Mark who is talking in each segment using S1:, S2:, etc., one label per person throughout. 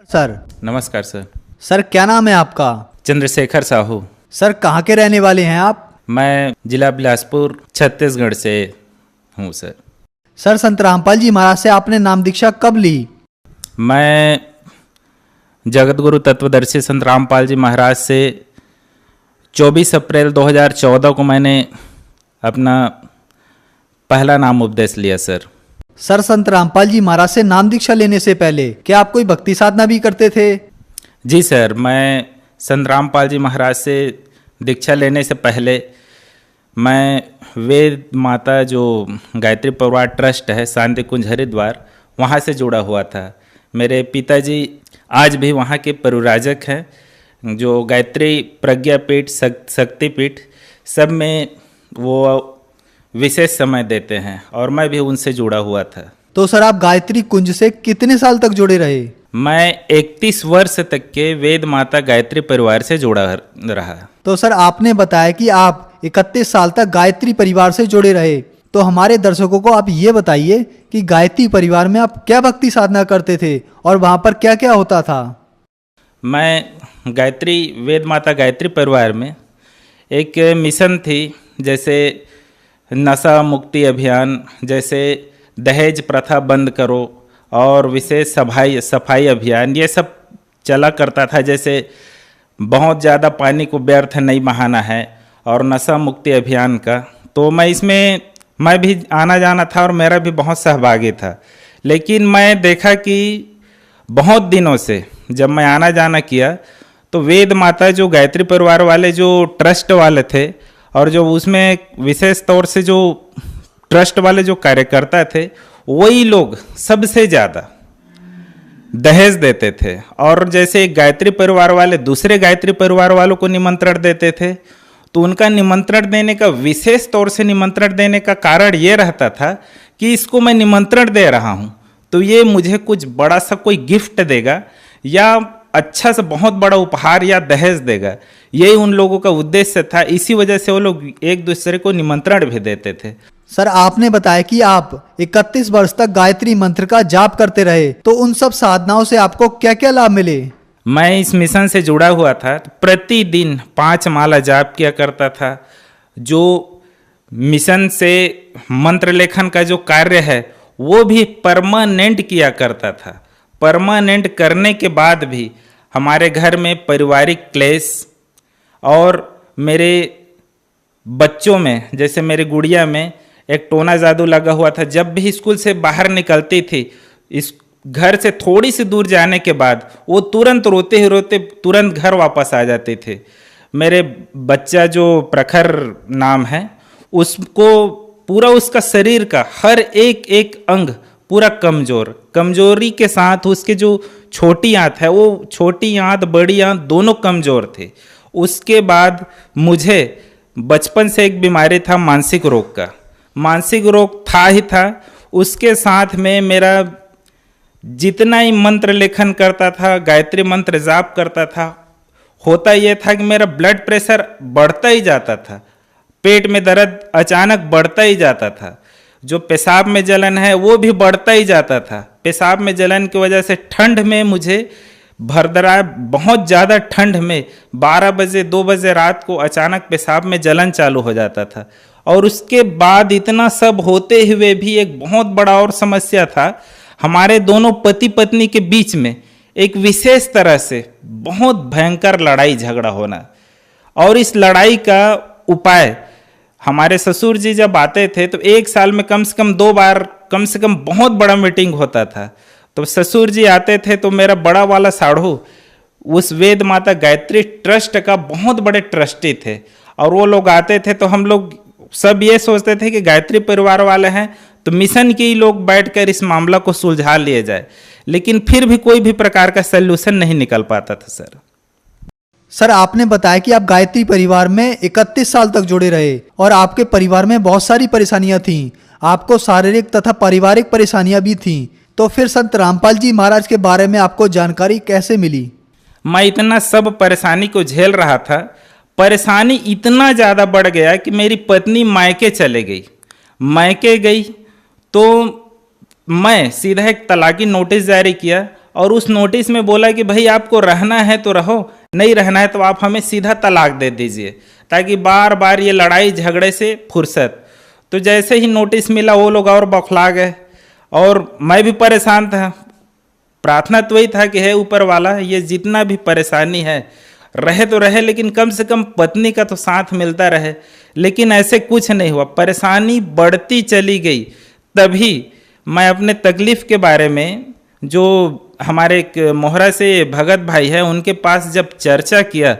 S1: Sir.
S2: नमस्कार sir.
S1: Sir क्या नाम है आपका?
S2: चंद्रशेखर साहू।
S1: सर कहाँ के रहने वाले हैं आप?
S2: मैं जिला बिलासपुर छत्तीसगढ़ से हूँ सर।
S1: सर संत रामपाल जी महाराज से आपने नाम दीक्षा कब ली?
S2: मैं जगत गुरु तत्वदर्शी संत रामपाल जी महाराज से 24 अप्रैल 2014 को मैंने अपना पहला नाम उपदेश लिया सर।
S1: सर संत रामपाल जी महाराज से नाम दीक्षा लेने से पहले क्या आप कोई भक्ति साधना भी करते थे?
S2: जी सर, मैं संत रामपाल जी महाराज से दीक्षा लेने से पहले मैं वेद माता जो गायत्री परिवार ट्रस्ट है शांति कुंज हरिद्वार, वहाँ से जुड़ा हुआ था। मेरे पिताजी आज भी वहाँ के परिव्राजक हैं, जो गायत्री प्रज्ञापीठ शक्तिपीठ सब में वो विशेष समय देते हैं और मैं भी उनसे जुड़ा हुआ था।
S1: तो सर आप गायत्री कुंज से कितने साल तक जुड़े रहे?
S2: मैं 31 वर्ष तक के वेद माता गायत्री परिवार से जुड़ा रहा।
S1: तो सर आपने बताया कि आप 31 साल तक गायत्री परिवार से जुड़े रहे, तो हमारे दर्शकों को आप ये बताइए कि गायत्री परिवार में आप क्या भक्ति साधना करते थे और वहाँ पर क्या क्या होता था?
S2: मैं गायत्री वेद माता गायत्री परिवार में एक मिशन थी, जैसे नशा मुक्ति अभियान, जैसे दहेज प्रथा बंद करो और विशेष सफाई अभियान, ये सब चला करता था। जैसे बहुत ज़्यादा पानी को व्यर्थ नहीं बहाना है और नशा मुक्ति अभियान का, तो मैं भी आना जाना था और मेरा भी बहुत सहभागी था। लेकिन मैं देखा कि बहुत दिनों से जब मैं आना जाना किया तो वेद माता जो गायत्री परिवार वाले जो ट्रस्ट वाले थे और जो उसमें विशेष तौर से जो ट्रस्ट वाले जो कार्यकर्ता थे, वही लोग सबसे ज़्यादा दहेज देते थे। और जैसे गायत्री परिवार वाले दूसरे गायत्री परिवार वालों को निमंत्रण देते थे, तो उनका निमंत्रण देने का विशेष तौर से निमंत्रण देने का कारण ये रहता था कि इसको मैं निमंत्रण दे रहा हूँ तो ये मुझे कुछ बड़ा सा कोई गिफ्ट देगा या अच्छा सा बहुत बड़ा उपहार या दहेज देगा। यही उन लोगों का उद्देश्य था। इसी वजह से वो लोग एक दूसरे को निमंत्रण भी देते थे।
S1: सर आपने बताया कि आप 31 वर्ष तक गायत्री मंत्र का जाप करते रहे, तो उन सब साधनाओं से आपको क्या क्या लाभ मिले?
S2: मैं इस मिशन से जुड़ा हुआ था, प्रतिदिन 5 माला जाप किया करता था। जो मिशन से मंत्र लेखन का जो कार्य है वो भी परमानेंट किया करता था। परमानेंट करने के बाद भी हमारे घर में पारिवारिक क्लेश और मेरे बच्चों में, जैसे मेरी गुड़िया में एक टोना जादू लगा हुआ था। जब भी स्कूल से बाहर निकलती थी, इस घर से थोड़ी सी दूर जाने के बाद वो तुरंत रोते ही रोते तुरंत घर वापस आ जाते थे। मेरे बच्चा जो प्रखर नाम है, उसको पूरा उसका शरीर का हर एक अंग पूरा कमजोरी के साथ उसके जो छोटी आंत है, वो छोटी आंत बड़ी आंत दोनों कमजोर थे। उसके बाद मुझे बचपन से एक बीमारी था मानसिक रोग का। मानसिक रोग था ही था, उसके साथ में मेरा जितना ही मंत्र लेखन करता था, गायत्री मंत्र जाप करता था, होता यह था कि मेरा ब्लड प्रेशर बढ़ता ही जाता था, पेट में दर्द अचानक बढ़ता ही जाता था, जो पेशाब में जलन है वो भी बढ़ता ही जाता था। पेशाब में जलन की वजह से ठंड में मुझे भरदरा बहुत ज़्यादा ठंड में 12 बजे 2 बजे रात को अचानक पेशाब में जलन चालू हो जाता था। और उसके बाद इतना सब होते हुए भी एक बहुत बड़ा और समस्या था, हमारे दोनों पति पत्नी के बीच में एक विशेष तरह से बहुत भयंकर लड़ाई झगड़ा होना। और इस लड़ाई का उपाय हमारे ससुर जी जब आते थे तो एक साल में कम से कम 2 बार कम से कम बहुत बड़ा मीटिंग होता था। तो ससुर जी आते थे तो मेरा बड़ा वाला साढ़ू उस वेद माता गायत्री ट्रस्ट का बहुत बड़े ट्रस्टी थे, और वो लोग आते थे तो हम लोग सब ये सोचते थे कि गायत्री परिवार वाले हैं तो मिशन के ही लोग बैठकर इस मामला को सुलझा लिए जाए, लेकिन फिर भी कोई भी प्रकार का सल्यूशन नहीं निकल पाता था।
S1: सर आपने बताया कि आप गायत्री परिवार में 31 साल तक जुड़े रहे और आपके परिवार में बहुत सारी परेशानियां थीं, आपको शारीरिक तथा पारिवारिक परेशानियां भी थीं, तो फिर संत रामपाल जी महाराज के बारे में आपको जानकारी कैसे मिली?
S2: मैं इतना सब परेशानी को झेल रहा था, परेशानी इतना ज़्यादा बढ़ गया कि मेरी पत्नी मायके चले गई। मायके गई तो मैं सीधा एक तलाकी नोटिस जारी किया और उस नोटिस में बोला कि भाई आपको रहना है तो रहो, नहीं रहना है तो आप हमें सीधा तलाक दे दीजिए, ताकि बार बार ये लड़ाई झगड़े से फुर्सत। तो जैसे ही नोटिस मिला वो लोग और बौखला गए, और मैं भी परेशान था। प्रार्थना तो वही था कि हे ऊपर वाला, ये जितना भी परेशानी है रहे तो रहे, लेकिन कम से कम पत्नी का तो साथ मिलता रहे। लेकिन ऐसे कुछ नहीं हुआ, परेशानी बढ़ती चली गई। तभी मैं अपने तकलीफ के बारे में, जो हमारे एक मोहरा से भगत भाई है, उनके पास जब चर्चा किया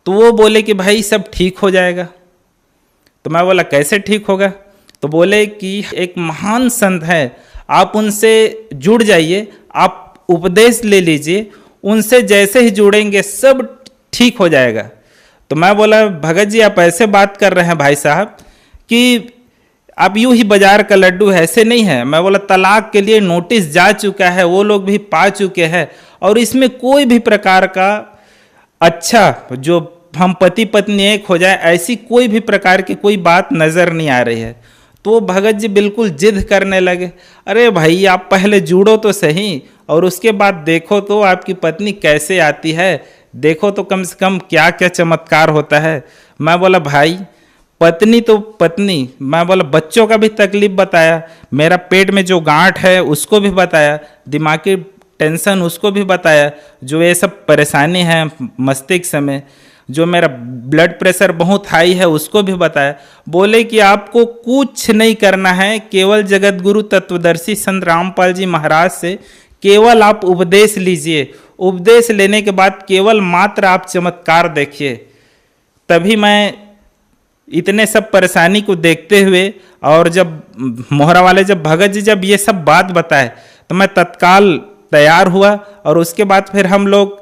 S2: तो वो बोले कि भाई सब ठीक हो जाएगा। तो मैं बोला कैसे ठीक होगा? तो बोले कि एक महान संत है, आप उनसे जुड़ जाइए, आप उपदेश ले लीजिए, उनसे जैसे ही जुड़ेंगे सब ठीक हो जाएगा। तो मैं बोला भगत जी आप ऐसे बात कर रहे हैं भाई साहब कि आप यूं ही बाजार का लड्डू है, ऐसे नहीं है। मैं बोला तलाक के लिए नोटिस जा चुका है, वो लोग भी पा चुके हैं, और इसमें कोई भी प्रकार का अच्छा जो हम पति पत्नी एक हो जाए ऐसी कोई भी प्रकार की कोई बात नजर नहीं आ रही है। तो भगत जी बिल्कुल जिद करने लगे, अरे भाई आप पहले जुड़ो तो सही, और उसके बाद देखो तो आपकी पत्नी कैसे आती है, देखो तो कम से कम क्या क्या चमत्कार होता है। मैं बोला भाई पत्नी तो पत्नी, मैं बोला बच्चों का भी तकलीफ बताया, मेरा पेट में जो गांठ है उसको भी बताया, दिमागी टेंशन उसको भी बताया, जो ये सब परेशानी है मस्तिष्क में, जो मेरा ब्लड प्रेशर बहुत हाई है उसको भी बताया। बोले कि आपको कुछ नहीं करना है, केवल जगत गुरु तत्वदर्शी संत रामपाल जी महाराज से केवल आप उपदेश लीजिए, उपदेश लेने के बाद केवल मात्र आप चमत्कार देखिए। तभी मैं इतने सब परेशानी को देखते हुए, और जब मोहरा वाले जब भगत जी जब ये सब बात बताए तो मैं तत्काल तैयार हुआ, और उसके बाद फिर हम लोग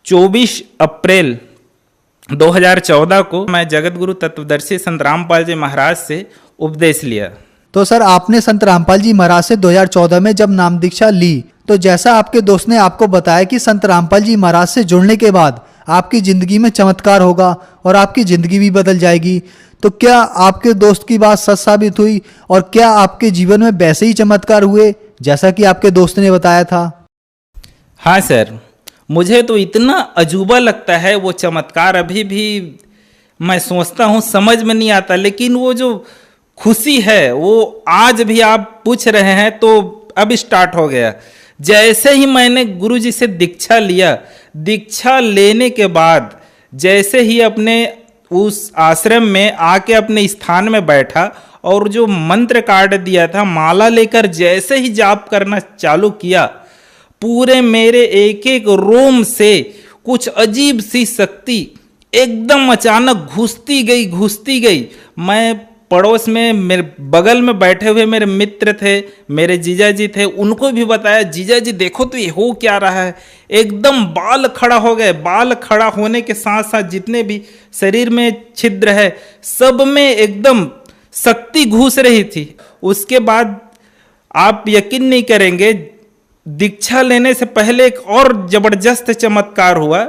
S2: 24 अप्रैल 2014 को मैं जगत गुरु तत्वदर्शी संत रामपाल जी महाराज से उपदेश लिया।
S1: तो सर आपने संत रामपाल जी महाराज से 2014 में जब नाम दीक्षा ली, तो जैसा आपके दोस्त ने आपको बताया कि संत रामपाल जी महाराज से जुड़ने के बाद आपकी जिंदगी में चमत्कार होगा और आपकी जिंदगी भी बदल जाएगी, तो क्या आपके दोस्त की बात सच साबित हुई, और क्या आपके जीवन में वैसे ही चमत्कार हुए जैसा कि आपके दोस्त ने बताया था?
S2: हाँ सर, मुझे तो इतना अजूबा लगता है वो चमत्कार, अभी भी मैं सोचता हूँ समझ में नहीं आता। लेकिन वो जो खुशी है वो आज भी आप पूछ रहे हैं तो अब स्टार्ट हो गया। जैसे ही मैंने गुरुजी से दीक्षा लिया, दीक्षा लेने के बाद जैसे ही अपने उस आश्रम में आके अपने स्थान में बैठा, और जो मंत्र कार्ड दिया था माला लेकर जैसे ही जाप करना चालू किया, पूरे मेरे एक एक रोम से कुछ अजीब सी शक्ति एकदम अचानक घुसती गई। मैं पड़ोस में मेरे बगल में बैठे हुए मेरे मित्र थे, मेरे जीजा जी थे, उनको भी बताया जीजा जी देखो तो ये हो क्या रहा है। एकदम बाल खड़ा हो गए। बाल खड़ा होने के साथ साथ जितने भी शरीर में छिद्र है सब में एकदम शक्ति घुस रही थी। उसके बाद आप यकीन नहीं करेंगे, दीक्षा लेने से पहले एक और जबरदस्त चमत्कार हुआ।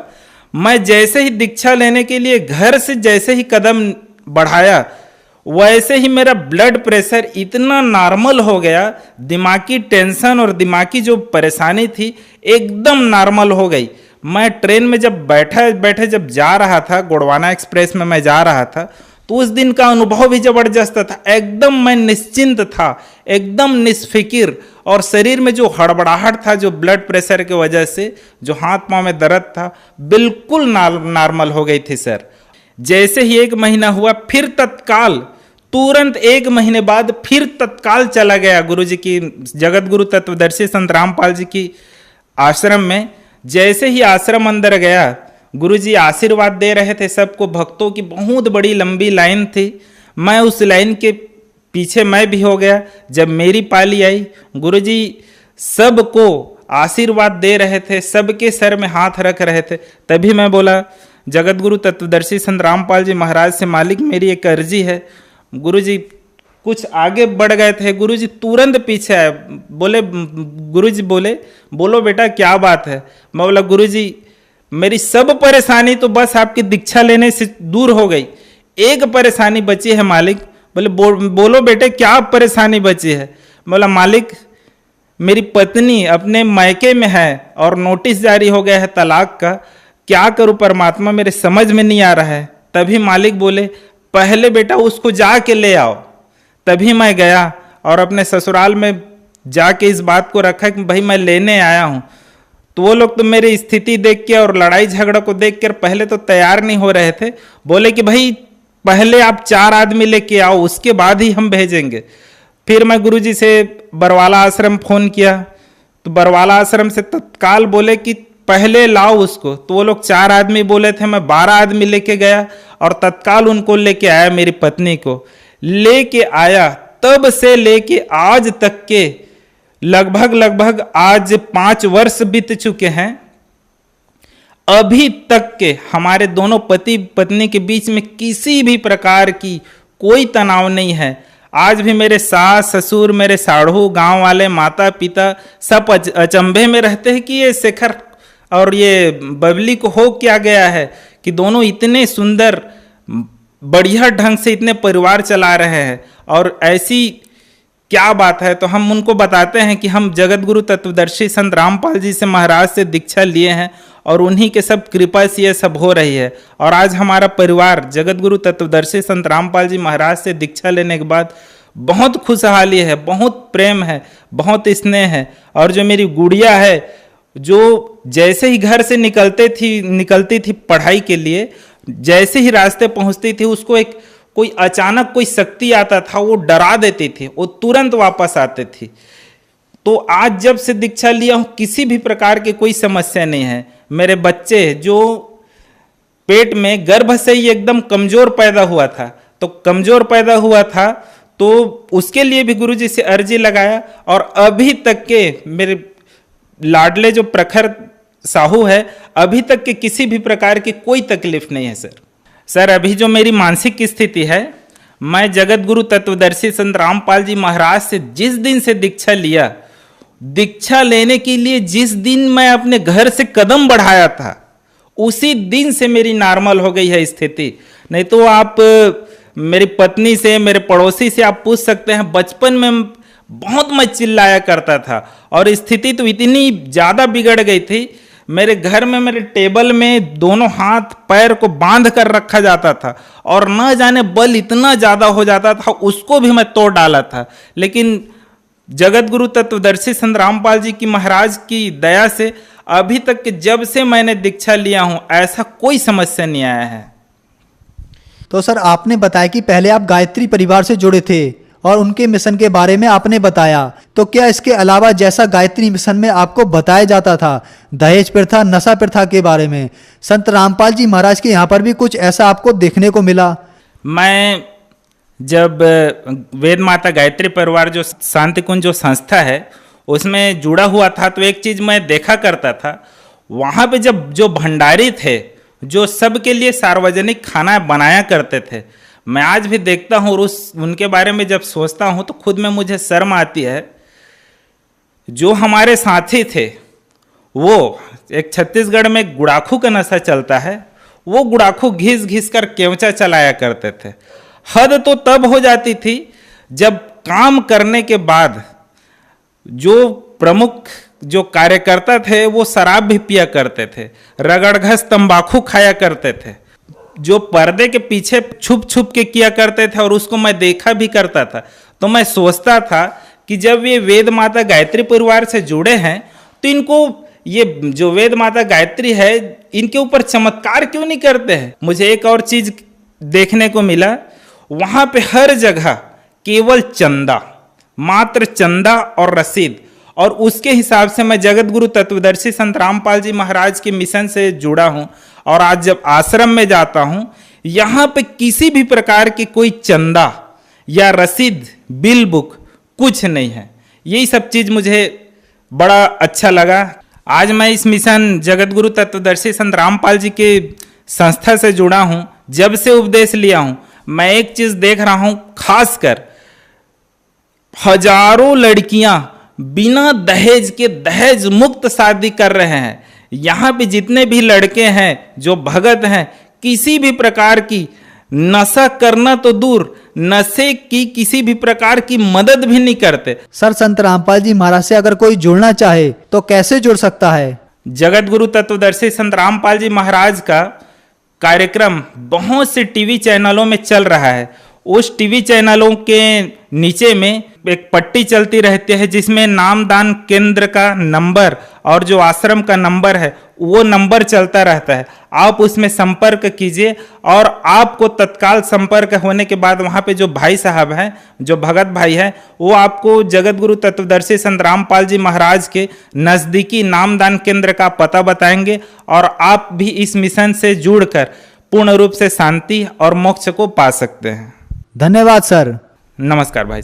S2: मैं जैसे ही दीक्षा लेने के लिए घर से जैसे ही कदम बढ़ाया, वैसे ही मेरा ब्लड प्रेशर इतना नॉर्मल हो गया, दिमागी टेंशन और दिमागी जो परेशानी थी एकदम नॉर्मल हो गई। मैं ट्रेन में जब बैठे जब जा रहा था, गोंडवाना एक्सप्रेस में मैं जा रहा था, तो उस दिन का अनुभव भी जबरदस्त था। एकदम मैं निश्चिंत था, एकदम निस्फिकिर, और शरीर में जो हड़बड़ाहट था जो ब्लड प्रेशर की वजह से, जो हाथ पांव में दर्द था, बिल्कुल नॉर्मल हो गई थी सर। जैसे ही 1 महीना हुआ, फिर तत्काल तुरंत 1 महीने बाद फिर तत्काल चला गया गुरुजी की, जगत गुरु तत्वदर्शी संत रामपाल जी की आश्रम में। जैसे ही आश्रम अंदर गया, गुरुजी आशीर्वाद दे रहे थे सबको, भक्तों की बहुत बड़ी लंबी लाइन थी। मैं उस लाइन के पीछे मैं भी हो गया। जब मेरी पाली आई, गुरुजी सबको आशीर्वाद दे रहे थे, सबके सर में हाथ रख रहे थे। तभी मैं बोला जगत गुरु तत्वदर्शी संत रामपाल जी महाराज से, मालिक मेरी एक अर्जी है। गुरुजी कुछ आगे बढ़ गए थे, गुरुजी तुरंत पीछे आए, बोले गुरुजी बोले बोलो बेटा क्या बात है। मैं बोला गुरुजी मेरी सब परेशानी तो बस आपकी दीक्षा लेने से दूर हो गई, एक परेशानी बची है मालिक। बोले बोलो बेटे क्या परेशानी बची है। बोला मालिक मेरी पत्नी अपने मायके में है और नोटिस जारी हो गया है तलाक का, क्या करूं परमात्मा, मेरे समझ में नहीं आ रहा है। तभी मालिक बोले पहले बेटा उसको जाके ले आओ। तभी मैं गया और अपने ससुराल में जाके इस बात को रखा कि भाई मैं लेने आया हूं। तो वो लोग तो मेरी स्थिति देख के और लड़ाई झगड़ा को देख कर पहले तो तैयार नहीं हो रहे थे। बोले कि भाई पहले आप 4 आदमी लेके आओ, उसके बाद ही हम भेजेंगे। फिर मैं गुरुजी से बरवाला आश्रम फोन किया, तो बरवाला आश्रम से तत्काल बोले कि पहले लाओ उसको। तो वो लोग 4 आदमी बोले थे, मैं 12 आदमी लेके गया और तत्काल उनको लेके आया, मेरी पत्नी को लेके आया। तब से लेके आज तक के लगभग आज 5 वर्ष बीत चुके हैं। अभी तक के हमारे दोनों पति पत्नी के बीच में किसी भी प्रकार की कोई तनाव नहीं है। आज भी मेरे सास ससुर, मेरे साढ़ू, गांव वाले, माता पिता सब अचंभे में रहते हैं कि ये शेखर और ये बबली को हो क्या गया है कि दोनों इतने सुंदर बढ़िया ढंग से इतने परिवार चला रहे हैं, और ऐसी क्या बात है। तो हम उनको बताते हैं कि हम जगत गुरु तत्वदर्शी संत रामपाल जी से महाराज से दीक्षा लिए हैं और उन्हीं के सब कृपा से ये सब हो रही है। और आज हमारा परिवार जगत गुरु तत्वदर्शी संत रामपाल जी महाराज से दीक्षा लेने के बाद बहुत खुशहाली है, बहुत प्रेम है, बहुत स्नेह है। और जो मेरी गुड़िया है, जो जैसे ही घर से निकलती थी पढ़ाई के लिए, जैसे ही रास्ते पहुंचती थी उसको एक कोई अचानक कोई शक्ति आता था, वो डरा देती थी, वो तुरंत वापस आती थी। तो आज जब से दीक्षा लिया हूं किसी भी प्रकार की कोई समस्या नहीं है। मेरे बच्चे जो पेट में गर्भ से ही एकदम कमजोर पैदा हुआ था, तो कमजोर पैदा हुआ था तो उसके लिए भी गुरुजी से अर्जी लगाया, और अभी तक के मेरे लाडले जो प्रखर साहू है, अभी तक के किसी भी प्रकार की कोई तकलीफ नहीं है सर। अभी जो मेरी मानसिक स्थिति है, मैं जगत गुरु तत्वदर्शी संत रामपाल जी महाराज से जिस दिन से दीक्षा लिया, दीक्षा लेने के लिए जिस दिन मैं अपने घर से कदम बढ़ाया था, उसी दिन से मेरी नॉर्मल हो गई है स्थिति। नहीं तो आप मेरी पत्नी से, मेरे पड़ोसी से आप पूछ सकते हैं, बचपन में बहुत मैं चिल्लाया करता था और स्थिति तो इतनी ज़्यादा बिगड़ गई थी, मेरे घर में मेरे टेबल में दोनों हाथ पैर को बांध कर रखा जाता था और न जाने बल इतना ज़्यादा हो जाता था, उसको भी मैं तोड़ डाला था। लेकिन जगत गुरु तत्वदर्शी संत रामपाल जी की महाराज की दया से अभी तक के जब से मैंने दीक्षा लिया हूं, ऐसा कोई समस्या नहीं आया है।
S1: तो सर आपने बताया कि पहले आप गायत्री परिवार से जुड़े थे और उनके मिशन के बारे में आपने बताया, तो क्या इसके अलावा जैसा गायत्री मिशन में आपको बताया जाता था दहेज प्रथा, नशा प्रथा के बारे में, संत रामपाल जी महाराज के यहाँ पर भी कुछ ऐसा आपको देखने को मिला?
S2: मैं जब वेद माता गायत्री परिवार जो शांति कुंज जो संस्था है उसमें जुड़ा हुआ था, तो एक चीज़ मैं देखा करता था, वहाँ पे जब जो भंडारी थे जो सबके लिए सार्वजनिक खाना बनाया करते थे, मैं आज भी देखता हूँ और उनके बारे में जब सोचता हूँ तो खुद में मुझे शर्म आती है। जो हमारे साथी थे, वो एक छत्तीसगढ़ में गुड़ाखू का नशा चलता है, वो गुड़ाखू घिस घिस कर केवचा चलाया करते थे। हद तो तब हो जाती थी जब काम करने के बाद जो प्रमुख जो कार्यकर्ता थे वो शराब भी पिया करते थे, रगड़घस तंबाकू खाया करते थे, जो पर्दे के पीछे छुप छुप के किया करते थे, और उसको मैं देखा भी करता था। तो मैं सोचता था कि जब ये वेद माता गायत्री परिवार से जुड़े हैं तो इनको ये जो वेद माता गायत्री है इनके ऊपर चमत्कार क्यों नहीं करते हैं। मुझे एक और चीज देखने को मिला, वहां पे हर जगह केवल चंदा, मात्र चंदा और रसीद, और उसके हिसाब से मैं जगत गुरु तत्वदर्शी संत रामपाल जी महाराज के मिशन से जुड़ा हूं। और आज जब आश्रम में जाता हूं, यहां पे किसी भी प्रकार की कोई चंदा या रसीद, बिल बुक कुछ नहीं है। यही सब चीज मुझे बड़ा अच्छा लगा। आज मैं इस मिशन जगत गुरु तत्वदर्शी संत रामपाल जी के संस्था से जुड़ा हूं, जब से उपदेश लिया हूं, मैं एक चीज देख रहा हूं, खासकर हजारों लड़कियां बिना दहेज के दहेज मुक्त शादी कर रहे हैं। यहाँ पे जितने भी लड़के हैं जो भगत हैं, किसी भी प्रकार की नशा करना तो दूर, नशे की किसी भी प्रकार की मदद भी नहीं करते।
S1: सर संत रामपाल जी महाराज से अगर कोई जुड़ना चाहे तो कैसे जुड़ सकता है?
S2: जगत गुरु तत्वदर्शी संत रामपाल जी महाराज का कार्यक्रम बहुत से टीवी चैनलों में चल रहा है। उस टीवी चैनलों के नीचे में एक पट्टी चलती रहती है जिसमें नामदान केंद्र का नंबर और जो आश्रम का नंबर है वो नंबर चलता रहता है। आप उसमें संपर्क कीजिए और आपको तत्काल संपर्क होने के बाद वहाँ पे जो भाई साहब हैं, जो भगत भाई हैं, वो आपको जगत गुरु तत्वदर्शी संत रामपाल जी महाराज के नज़दीकी नामदान केंद्र का पता बताएंगे और आप भी इस मिशन से जुड़कर पूर्ण रूप से शांति और मोक्ष को पा सकते हैं।
S1: धन्यवाद सर।
S2: नमस्कार भाई।